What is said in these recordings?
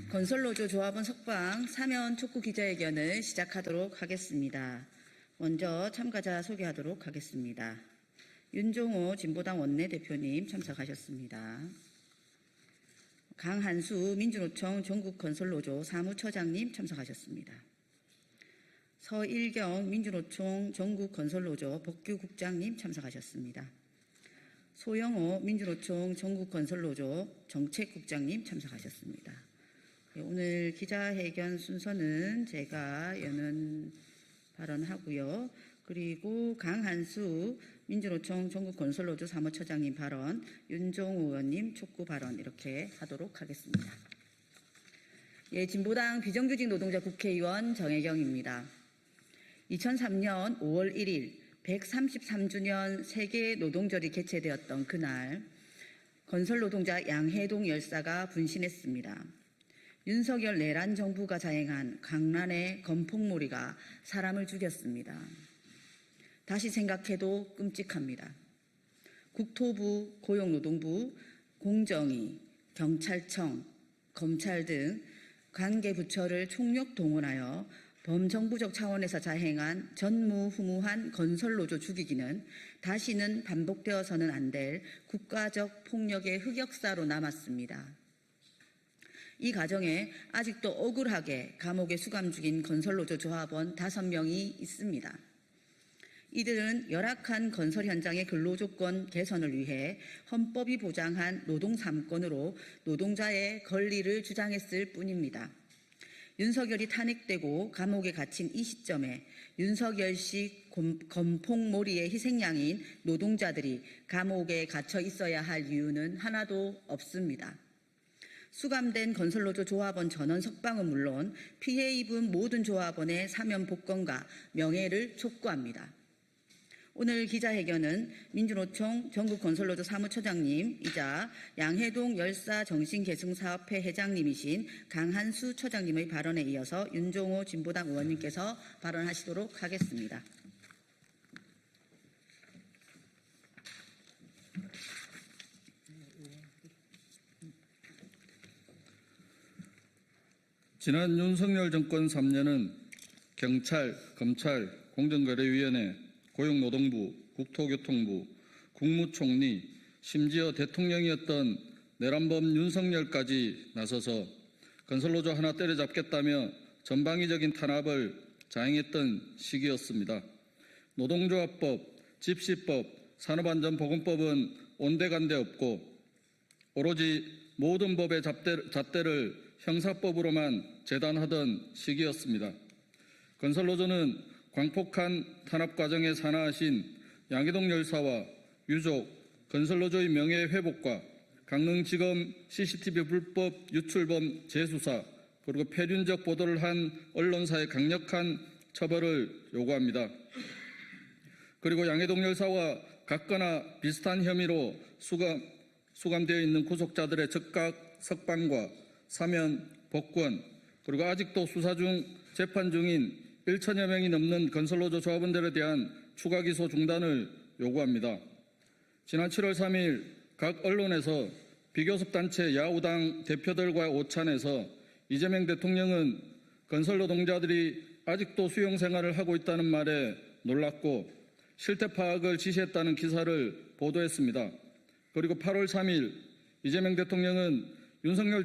건설노조 조합원 석방 사면 촉구 기자회견을 시작하도록 하겠습니다. 먼저 참가자 소개하도록 하겠습니다. 윤종호 진보당 원내대표님 참석하셨습니다. 강한수 민주노총 전국건설노조 사무처장님 참석하셨습니다. 서일경 민주노총 전국건설노조 복규국장님 참석하셨습니다. 소영호 민주노총 전국건설노조 정책국장님 참석하셨습니다. 오늘 기자회견 순서는 제가 여는 발언하고요. 그리고 강한수 민주노총 전국건설노조 사무처장님 발언, 윤종호 의원님 촉구 발언 이렇게 하도록 하겠습니다. 예, 진보당 비정규직 노동자 국회의원 정혜경입니다. 2003년 5월 1일 133주년 세계 노동절이 개최되었던 그날 건설노동자 양해동 열사가 분신했습니다. 윤석열 내란 정부가 자행한 강란의 건폭몰이가 사람을 죽였습니다. 다시 생각해도 끔찍합니다. 국토부, 고용노동부, 공정위, 경찰청, 검찰 등 관계부처를 총력 동원하여 범정부적 차원에서 자행한 전무후무한 건설노조 죽이기는 다시는 반복되어서는 안 될 국가적 폭력의 흑역사로 남았습니다. 이 과정에 아직도 억울하게 감옥에 수감 중인 건설노조 조합원 5명이 있습니다. 이들은 열악한 건설 현장의 근로조건 개선을 위해 헌법이 보장한 노동 3권으로 노동자의 권리를 주장했을 뿐입니다. 윤석열이 탄핵되고 감옥에 갇힌 이 시점에 윤석열식 건폭몰이의 희생양인 노동자들이 감옥에 갇혀 있어야 할 이유는 하나도 없습니다. 수감된 건설노조 조합원 전원 석방은 물론 피해 입은 모든 조합원의 사면 복권과 명예를 촉구합니다. 오늘 기자회견은 민주노총 전국건설노조 사무처장님이자 양해동 열사 정신계승사업회 회장님이신 강한수 처장님의 발언에 이어서 윤종호 진보당 의원님께서 발언하시도록 하겠습니다. 지난 윤석열 정권 3년은 경찰, 검찰, 공정거래위원회, 고용노동부, 국토교통부, 국무총리, 심지어 대통령이었던 내란범 윤석열까지 나서서 건설노조 하나 때려잡겠다며 전방위적인 탄압을 자행했던 시기였습니다. 노동조합법, 집시법, 산업안전보건법은 온데간데 없고 오로지 모든 법의 잣대를 형사법으로만 재단하던 시기였습니다. 건설노조는 광폭한 탄압 과정에 산하하신 양해동 열사와 유족, 건설노조의 명예회복과 강릉지검 CCTV 불법 유출범 재수사, 그리고 폐륜적 보도를 한 언론사의 강력한 처벌을 요구합니다. 그리고 양해동 열사와 같거나 비슷한 혐의로 수감되어 있는 구속자들의 즉각 석방과 사면, 복권, 그리고 아직도 수사 중 재판 중인 1천여 명이 넘는 건설노조 조합원들에 대한 추가 기소 중단을 요구합니다. 지난 7월 3일 각 언론에서 비교섭단체 야우당 대표들과 오찬에서 이재명 대통령은 건설노동자들이 아직도 수용생활을 하고 있다는 말에 놀랐고 실태 파악을 지시했다는 기사를 보도했습니다. 그리고 8월 3일 이재명 대통령은 윤석열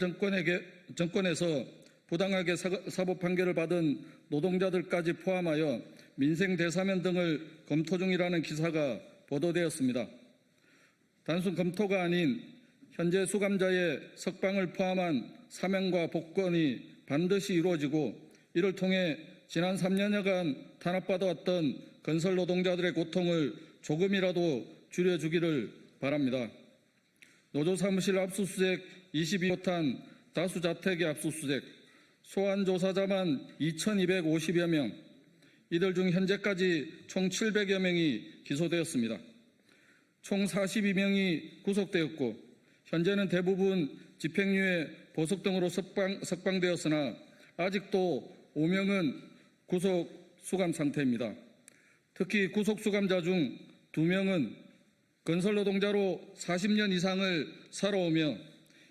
정권에서 부당하게 사법 판결을 받은 노동자들까지 포함하여 민생 대사면 등을 검토 중이라는 기사가 보도되었습니다. 단순 검토가 아닌 현재 수감자의 석방을 포함한 사면과 복권이 반드시 이루어지고 이를 통해 지난 3년여간 탄압받아왔던 건설 노동자들의 고통을 조금이라도 줄여주기를 바랍니다. 노조 사무실 압수수색 22호탄 다수 자택의 압수수색, 소환 조사자만 2,250여 명, 이들 중 현재까지 총 700여 명이 기소되었습니다. 총 42명이 구속되었고 현재는 대부분 집행유예, 보석 등으로 석방되었으나 아직도 5명은 구속 수감 상태입니다. 특히 구속 수감자 중 2명은 건설노동자로 40년 이상을 살아오며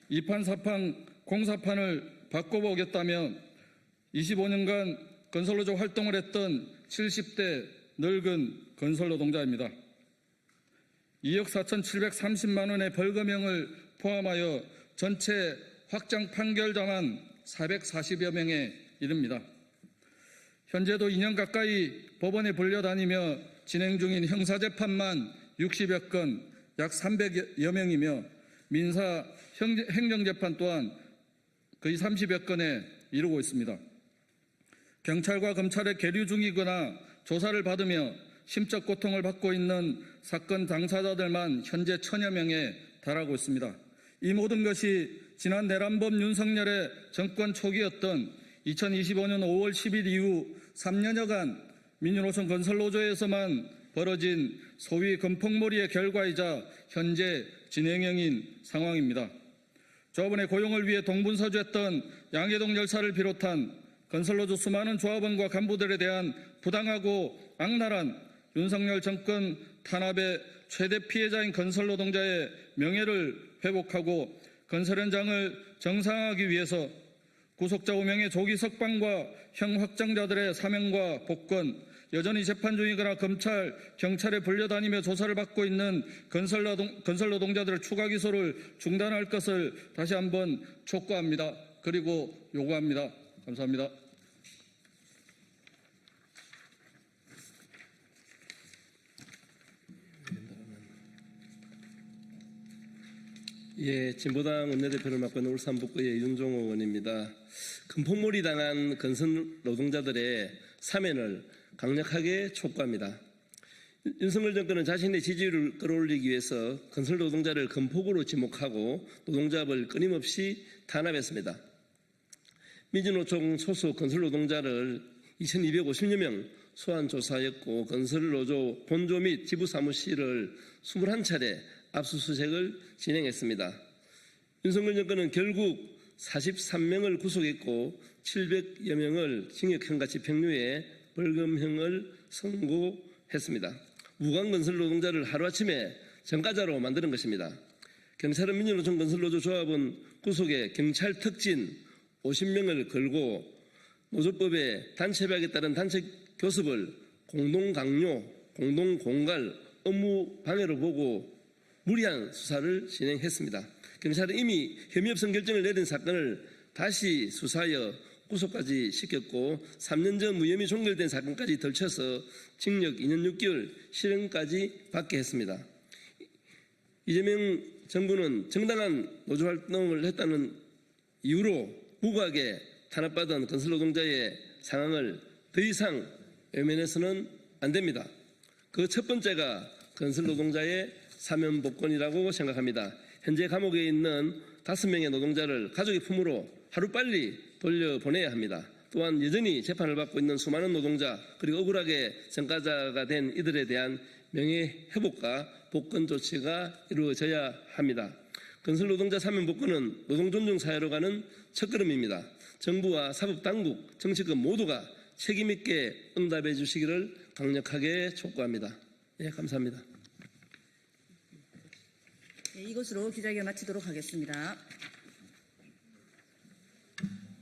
2판, 4판, 공사판을 바꿔보겠다며 25년간 건설노조 활동을 했던 70대 늙은 건설노동자입니다. 2억 4,730만 원의 벌금형을 포함하여 전체 확정 판결자만 440여 명에 이릅니다. 현재도 2년 가까이 법원에 불려다니며 진행 중인 형사재판만 60여 건, 약 300여 명이며 민사 행정재판 또한 거의 30여 건에 이르고 있습니다. 경찰과 검찰에 계류 중이거나 조사를 받으며 심적 고통을 받고 있는 사건 당사자들만 현재 1000여 명에 달하고 있습니다. 이 모든 것이 지난 내란범 윤석열의 정권 초기였던 2025년 5월 10일 이후 3년여간 민주노총 건설노조에서만 벌어진 소위 건폭몰이의 결과이자 현재 진행형인 상황입니다. 조합원의 고용을 위해 동분서주했던 양해동 열사를 비롯한 건설노조 수많은 조합원과 간부들에 대한 부당하고 악랄한 윤석열 정권 탄압의 최대 피해자인 건설노동자의 명예를 회복하고 건설 현장을 정상화하기 위해서 구속자 5명의 조기 석방과 형 확정자들의 사면과 복권, 여전히 재판 중이거나 검찰, 경찰에 불려다니며 조사를 받고 있는 건설노동자들의 추가 기소를 중단할 것을 다시 한번 촉구합니다. 그리고 요구합니다. 감사합니다. 예, 진보당 원내대표를 맡고 있는 울산북구의 윤종호 의원입니다. 금폭몰이 당한 건설 노동자들의 사면을 강력하게 촉구합니다. 윤석열 정권은 자신의 지지율을 끌어올리기 위해서 건설 노동자를 건폭으로 지목하고 노동자업을 끊임없이 탄압했습니다. 민주노총 소속 건설 노동자를 2250여 명 소환 조사했고 건설노조 본조 및 지부 사무실을 21차례 압수수색을 진행했습니다. 윤석열 정권은 결국 43명을 구속했고 700여 명을 징역형과 집행유예, 벌금형을 선고했습니다. 무관건설 노동자를 하루아침에 전과자로 만드는 것입니다. 경찰은 민주노총 건설노조 조합원 구속에 경찰 특진 50명을 걸고 노조법에 단체배약에 따른 단체 교섭을 공동강요, 공동공갈, 업무 방해로 보고 무리한 수사를 진행했습니다. 경찰은 이미 혐의 없음 결정을 내린 사건을 다시 수사하여 구속까지 시켰고 3년 전 무혐의 종결된 사건까지 덜쳐서 징역 2년 6개월 실형까지 받게 했습니다. 이재명 정부는 정당한 노조활동을 했다는 이유로 무고하게 탄압받은 건설노동자의 상황을 더 이상 외면해서는 안 됩니다. 그 첫 번째가 건설노동자의 사면복권이라고 생각합니다. 현재 감옥에 있는 5명의 노동자를 가족의 품으로 하루빨리 돌려보내야 합니다. 또한 여전히 재판을 받고 있는 수많은 노동자 그리고 억울하게 전과자가 된 이들에 대한 명예회복과 복권 조치가 이루어져야 합니다. 건설노동자 사면복권은 노동존중사회로 가는 첫걸음입니다. 정부와 사법당국, 정치권 모두가 책임있게 응답해 주시기를 강력하게 촉구합니다. 예, 감사합니다. 네, 이것으로 기자회견 마치도록 하겠습니다.